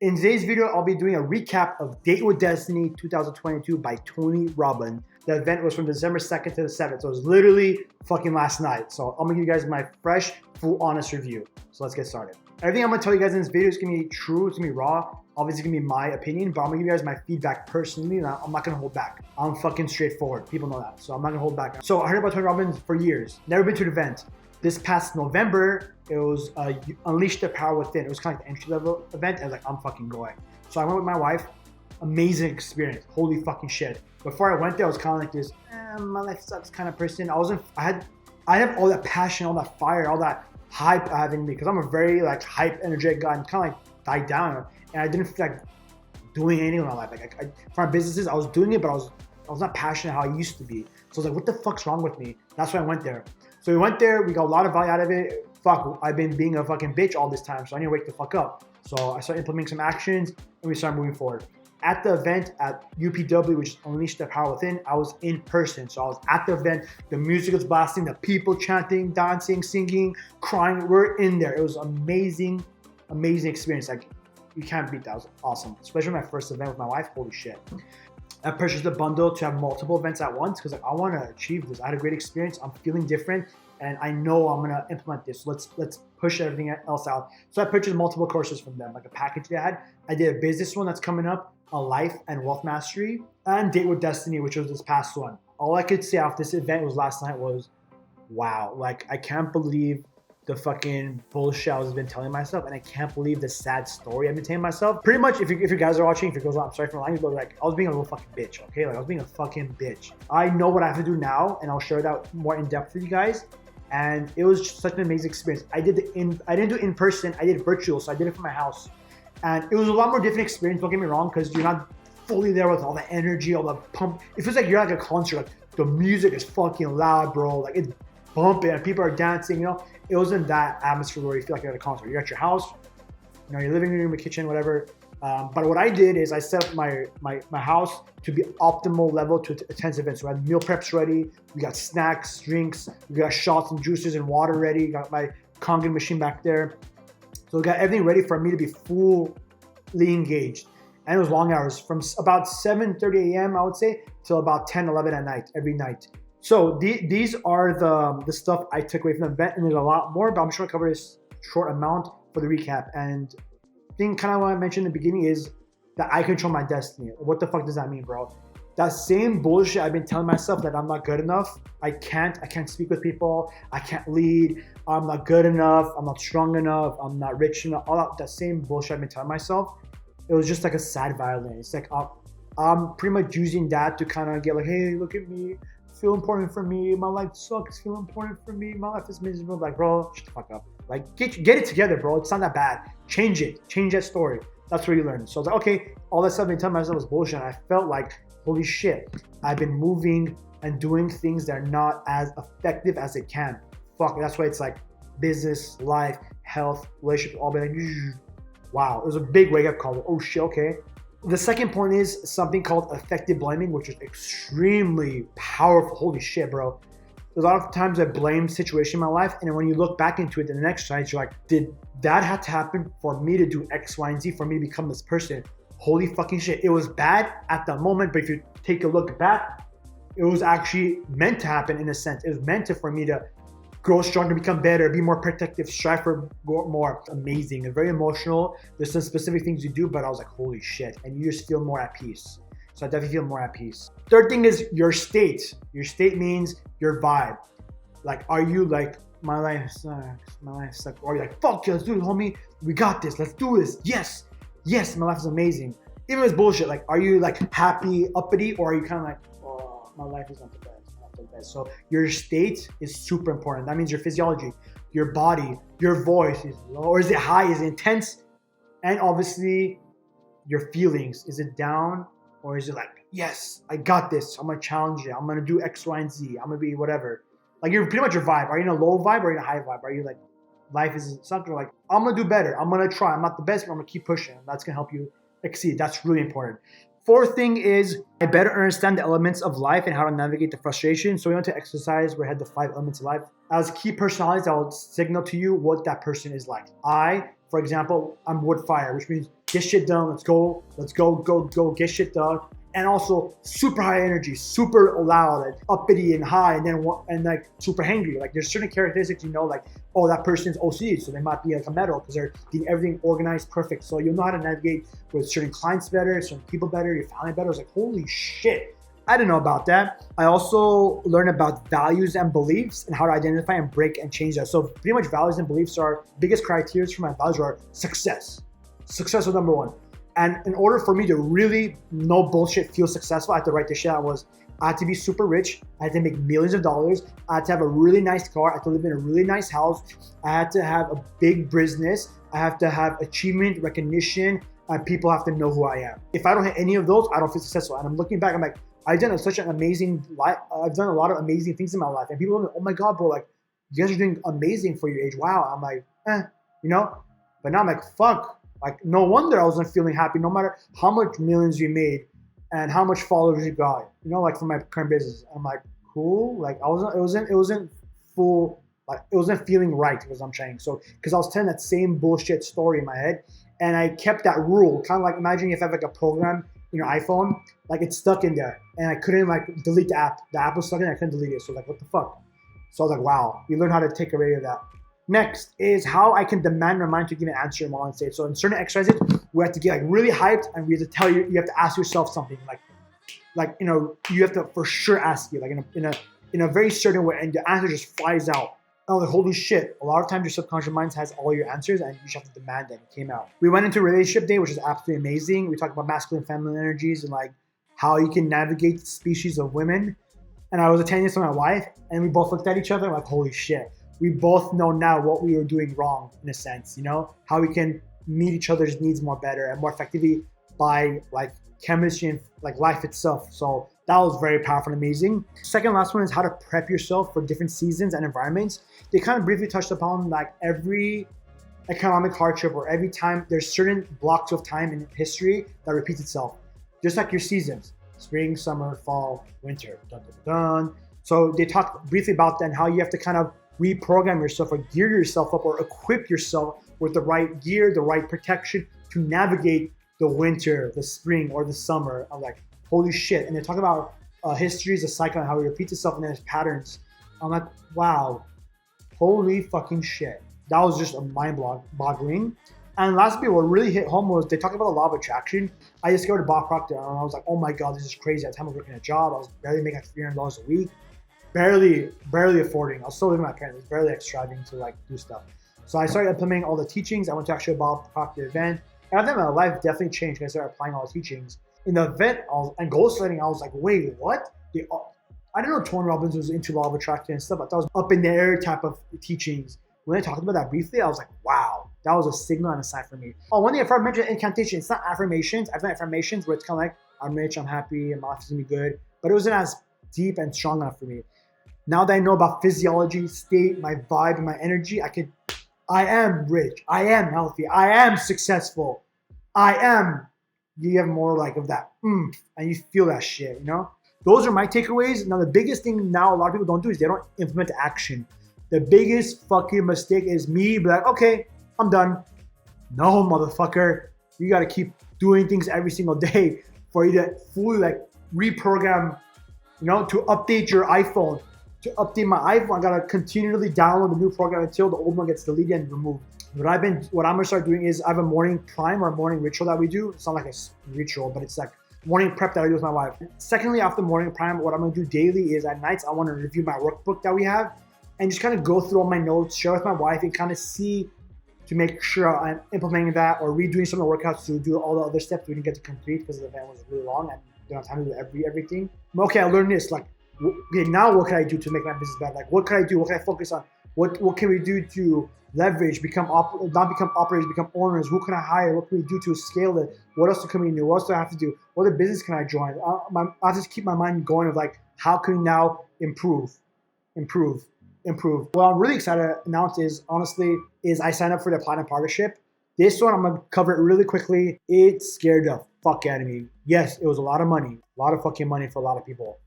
In today's video, I'll be doing a recap of Date with Destiny 2022 by Tony Robbins. The event was from December 2nd to the 7th, so it was literally fucking last night. So I'm gonna give you guys my fresh, full, honest review. So let's get started. Everything I'm gonna tell you guys in this video is gonna be true, it's gonna be raw. Obviously, it's gonna be my opinion, but I'm gonna give you guys my feedback personally, and I'm not gonna hold back. I'm fucking straightforward. People know that, so I'm not gonna hold back. So I heard about Tony Robbins for years. Never been to an event. This past November, it was Unleash the Power Within. It was kind of like the entry-level event. I was like, I'm fucking going. So I went with my wife. Amazing experience. Holy fucking shit. Before I went there, I was kind of like this, my life sucks kind of person. I have all that passion, all that fire, all that hype I have in me because I'm a very like hype, energetic guy and kind of like died down. And I didn't feel like doing anything in my life. Like for my businesses, I was doing it, but I was not passionate how I used to be. So I was like, what the fuck's wrong with me? That's why I went there. So we went there, we got a lot of value out of it. Fuck, I've been being a fucking bitch all this time, so I need to wake the fuck up. So I started implementing some actions and we started moving forward. At the event at UPW, which is Unleash the Power Within, I was in person. So I was at the event, the music was blasting, the people chanting, dancing, singing, crying. We're in there. It was amazing, amazing experience. Like, you can't beat that. It was awesome. Especially my first event with my wife. Holy shit. I purchased a bundle to have multiple events at once because like, I want to achieve this. I had a great experience. I'm feeling different and I know I'm going to implement this. So let's push everything else out. So I purchased multiple courses from them, like a package they had. I did a business one that's coming up, a life and wealth mastery, and Date with Destiny, which was this past one. All I could say after this event was last night was, wow, like I can't believe the fucking bullshit I've been telling myself, and I can't believe the sad story I've been telling myself. Pretty much, if you guys are watching, if it goes on, I'm sorry for the language, but like I was being a little fucking bitch, okay? Like I was being a fucking bitch. I know what I have to do now, and I'll share that more in depth with you guys. And it was just such an amazing experience. I didn't do it in person, I did it virtual, so I did it from my house. And it was a lot more different experience, don't get me wrong, because you're not fully there with all the energy, all the pump. It feels like you're at like a concert, like the music is fucking loud, bro. Like it's bumping and people are dancing, you know? It wasn't that atmosphere where you feel like you're at a concert. You're at your house, you know, your living room, your kitchen, whatever. But what I did is I set up my house to be optimal level to attend events. So I had meal preps ready. We got snacks, drinks. We got shots and juices and water ready. Got my Kangen machine back there. So we got everything ready for me to be fully engaged. And it was long hours from about 7:30 a.m. I would say till about 10, 11 at night, every night. So these are the stuff I took away from the event, and there's a lot more, but I'm just gonna cover this short amount for the recap. And thing kind of what I mentioned in the beginning is that I control my destiny. What the fuck does that mean, bro? That same bullshit I've been telling myself that I'm not good enough. I can't speak with people. I can't lead. I'm not good enough. I'm not strong enough. I'm not rich enough. All that same bullshit I've been telling myself. It was just like a sad violin. It's like I'm pretty much using that to kind of get like, hey, look at me. Feel important for me. My life sucks. Feel important for me. My life is miserable. Like, bro, shut the fuck up. Like, get it together, bro. It's not that bad. Change it. Change that story. That's where you learn. So I was like, okay, all that stuff I've been telling myself was bullshit. And I felt like, holy shit, I've been moving and doing things that are not as effective as it can. Fuck, that's why it's like business, life, health, relationships, all been like, wow. It was a big wake-up call. Oh shit, okay. The second point is something called effective blaming, which is extremely powerful. Holy shit, bro. There's a lot of times I blame situation in my life, and then when you look back into it, the next night you're like, did that have to happen for me to do X, Y, and Z, for me to become this person? Holy fucking shit. It was bad at the moment, but if you take a look back, it was actually meant to happen in a sense. It was meant for me to grow stronger, become better, be more protective, strive for more. Amazing and very emotional. There's some specific things you do, but I was like, holy shit. And you just feel more at peace. So I definitely feel more at peace. Third thing is your state. Your state means your vibe. Like, are you like, my life sucks, my life sucks? Or are you like, fuck yeah, let's do it, homie. We got this, let's do this. Yes, yes, my life is amazing. Even if it's bullshit, like, are you like happy, uppity, or are you kind of like, oh, my life is not the best. So your state is super important. That means your physiology, your body, your voice is low, or is it high, is it intense? And obviously your feelings, is it down, or is it like, yes, I got this, I'm gonna challenge it, I'm gonna do X, Y, and Z, I'm gonna be whatever. Like, you're pretty much your vibe. Are you in a low vibe or in a high vibe? Are you like, life is something like, I'm gonna do better, I'm gonna try, I'm not the best, but I'm gonna keep pushing. That's gonna help you exceed. That's really important. Fourth thing is, I better understand the elements of life and how to navigate the frustration. So we went to exercise, we had the 5 elements of life. As key personalities, I will signal to you what that person is like. For example, I'm wood fire, which means get shit done. Let's go, get shit done. And also super high energy, super loud, like uppity and high, and like super hangry. Like there's certain characteristics, like, oh, that person's OCD, so they might be like a metal because they're getting everything organized perfect. So you'll know how to navigate with certain clients better, certain people better, your family better. It's like, holy shit, I didn't know about that. I also learned about values and beliefs and how to identify and break and change that. So pretty much values and beliefs are biggest criteria for my values are success. Success was number one. And in order for me to really, no bullshit, feel successful, I had to write this shit out. I had to be super rich. I had to make millions of dollars. I had to have a really nice car. I had to live in a really nice house. I had to have a big business. I have to have achievement, recognition, and people have to know who I am. If I don't have any of those, I don't feel successful. And I'm looking back, I'm like, I've done such an amazing life. I've done a lot of amazing things in my life. And people are like, oh my God, bro, like, you guys are doing amazing for your age. Wow. I'm like, But now I'm like, fuck. Like, no wonder I wasn't feeling happy, no matter how much millions you made and how much followers you got, like for my current business. I'm like, cool. Like it wasn't full, like it wasn't feeling right, is what I'm saying. So, because I was telling that same bullshit story in my head, and I kept that rule, kind of like, imagine if I have like a program in your iPhone, like it's stuck in there, and I couldn't like delete the app. The app was stuck in there, I couldn't delete it. So like, what the fuck? So I was like, wow, you learn how to take away of that. Next is how I can demand my mind to give an answer in one state. So in certain exercises, we have to get like really hyped, and we have to tell you have to ask yourself something like you have to for sure ask you like in a very certain way, and the answer just flies out. Oh, like, holy shit! A lot of times your subconscious mind has all your answers, and you just have to demand that it came out. We went into relationship day, which is absolutely amazing. We talked about masculine and feminine energies and like how you can navigate the species of women. And I was attending this with my wife, and we both looked at each other like, holy shit. We both know now what we were doing wrong, in a sense, how we can meet each other's needs more better and more effectively by like chemistry and like life itself. So that was very powerful and amazing. Second last one is how to prep yourself for different seasons and environments. They kind of briefly touched upon like every economic hardship or every time there's certain blocks of time in history that repeats itself, just like your seasons, spring, summer, fall, winter, dun, dun, dun, dun. So they talked briefly about that and how you have to kind of reprogram yourself or gear yourself up or equip yourself with the right gear, the right protection to navigate the winter, the spring, or the summer. I'm like, holy shit. And they talk about history is a cycle and how it repeats itself and there's patterns. I'm like, wow, holy fucking shit. That was just a mind-boggling. And lastly, what really hit home was they talked about the law of attraction. I discovered Bob Proctor, and I was like, oh my God, this is crazy. At the time I was working a job, I was barely making like $300 a week. Barely affording. I was still living with my parents. I was barely like striving to like do stuff. So I started implementing all the teachings. I went to actually a Bob Proctor event. And I think my life definitely changed when I started applying all the teachings. In the event and goal setting, I was like, wait, what? I didn't know Tony Robbins was into law of attraction and stuff. I thought it was up in the air type of teachings. When I talked about that briefly, I was like, wow, that was a signal and a sign for me. Oh, one thing I mentioned incantation. It's not affirmations. I've done affirmations where it's kind of like, I'm rich, I'm happy, and my life is gonna be good. But it wasn't as deep and strong enough for me. Now that I know about physiology, state, my vibe, and my energy, I am rich, I am healthy, I am successful, you have more like of that, and you feel that shit, Those are my takeaways. Now, the biggest thing now a lot of people don't do is they don't implement action. The biggest fucking mistake is me be like, okay, I'm done. No, motherfucker. You got to keep doing things every single day for you to fully like reprogram, to update your iPhone. To update my iPhone, I gotta continually download the new program until the old one gets deleted and removed. What I'm gonna start doing is I have a morning prime or a morning ritual that we do. It's not like a ritual, but it's like morning prep that I do with my wife. Secondly, after morning prime, what I'm gonna do daily is at nights I want to review my workbook that we have and just kind of go through all my notes, share with my wife, and kind of see to make sure I'm implementing that or redoing some of the workouts to do all the other steps we didn't get to complete because the event was really long and I don't have time to do everything. Okay, I learned this like. Okay, now what can I do to make my business better? Like, what can I do? What can I focus on? What can we do to leverage, not become operators, become owners? Who can I hire? What can we do to scale it? What else can we do? What else do I have to do? What other business can I join? I'll just keep my mind going of like, how can we now improve? What I'm really excited to announce is I signed up for the Platinum Partnership. This one, I'm going to cover it really quickly. It scared the fuck out of me. Yes, it was a lot of money. A lot of fucking money for a lot of people.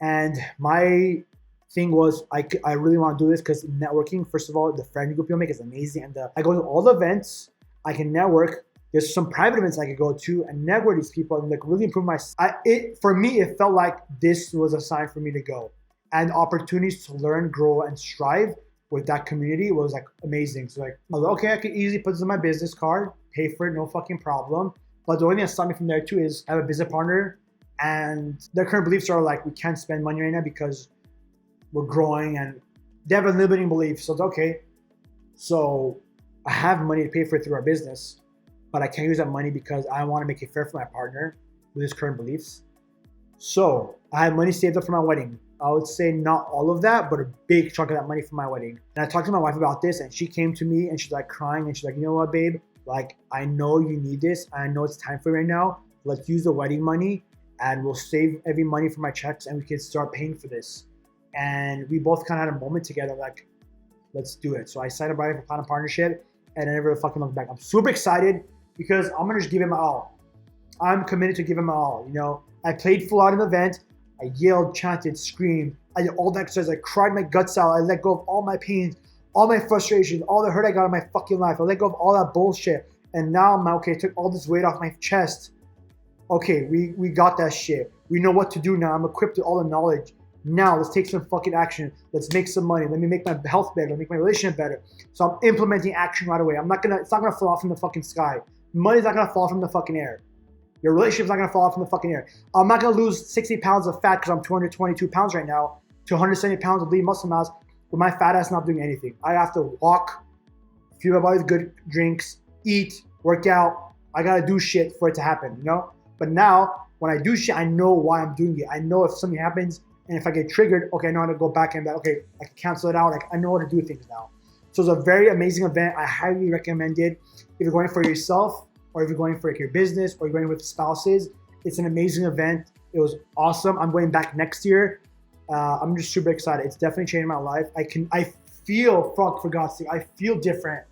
And my thing was, I really want to do this because networking, first of all, the friend group you'll make is amazing. And I go to all the events, I can network, There's some private events I could go to and network these people and like really improve for me, it felt like this was a sign for me to go. And opportunities to learn, grow, and strive with that community was like amazing. So like, I was like, okay, I could easily put this on my business card, pay for it, no fucking problem. But the only thing that stopped me from there too is I have a business partner and their current beliefs are like, we can't spend money right now because we're growing, and they have a limiting belief. So it's okay. So I have money to pay for it through our business, but I can't use that money because I want to make it fair for my partner with his current beliefs. So I have money saved up for my wedding. I would say not all of that, but a big chunk of that money for my wedding. And I talked to my wife about this, and she came to me and she's like crying, and she's like, you know what, babe? Like, I know you need this. I know it's time for you right now. Let's use the wedding money and we'll save every money for my checks and we can start paying for this. And we both kind of had a moment together, like, let's do it. So I signed up right for a partnership and I never fucking looked back. I'm super excited because I'm gonna just give him my all. I'm committed to give him my all. You know, I played full out in the event. I yelled, chanted, screamed. I did all the exercise. I cried my guts out. I let go of all my pains, all my frustrations, all the hurt I got in my fucking life. I let go of all that bullshit. And now I'm okay. I took all this weight off my chest. Okay, we got that shit. We know what to do now. I'm equipped with all the knowledge. Now let's take some fucking action. Let's make some money. Let me make my health better. Let me make my relationship better. So I'm implementing action right away. It's not gonna fall off from the fucking sky. Money's not gonna fall from the fucking air. Your relationship's not gonna fall off from the fucking air. I'm not gonna lose 60 pounds of fat because I'm 222 pounds right now to 170 pounds of lean muscle mass with my fat ass not doing anything. I have to walk, fuel my body with good drinks, eat, work out. I gotta do shit for it to happen, you know? But now, when I do shit, I know why I'm doing it. I know if something happens and if I get triggered, okay, I know how to go back and be like, okay, I can cancel it out. Like, I know how to do things now. So it's a very amazing event. I highly recommend it. If you're going for yourself, or if you're going for like your business, or you're going with spouses, it's an amazing event. It was awesome. I'm going back next year. I'm just super excited. It's definitely changed my life. I feel, for God's sake, I feel different.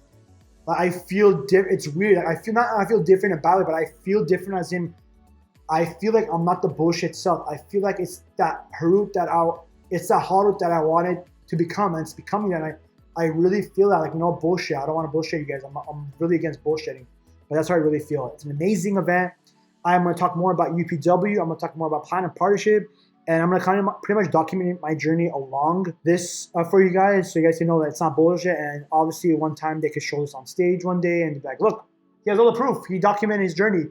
I feel different. It's weird. I feel different about it, but I feel different as in, I feel like I'm not the bullshit self. I feel like it's that Harut it's that Harut that I wanted to become, and it's becoming that. I really feel that, like, no bullshit. I don't want to bullshit you guys. I'm really against bullshitting. But that's how I really feel. It's an amazing event. I'm going to talk more about UPW. I'm going to talk more about Plan and Partnership. And I'm going to kind of pretty much document my journey along this for you guys, so you guys can know that it's not bullshit. And obviously, one time they could show this on stage one day and be like, look, he has all the proof. He documented his journey.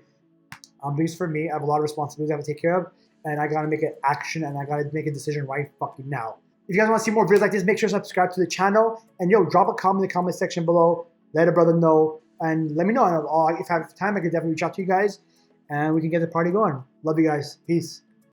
Because for me, I have a lot of responsibilities I have to take care of. And I got to make an action, and I got to make a decision right fucking now. If you guys want to see more videos like this, make sure to subscribe to the channel. And drop a comment in the comment section below. Let a brother know. And let me know. If I have time, I can definitely reach out to you guys. And we can get the party going. Love you guys. Peace.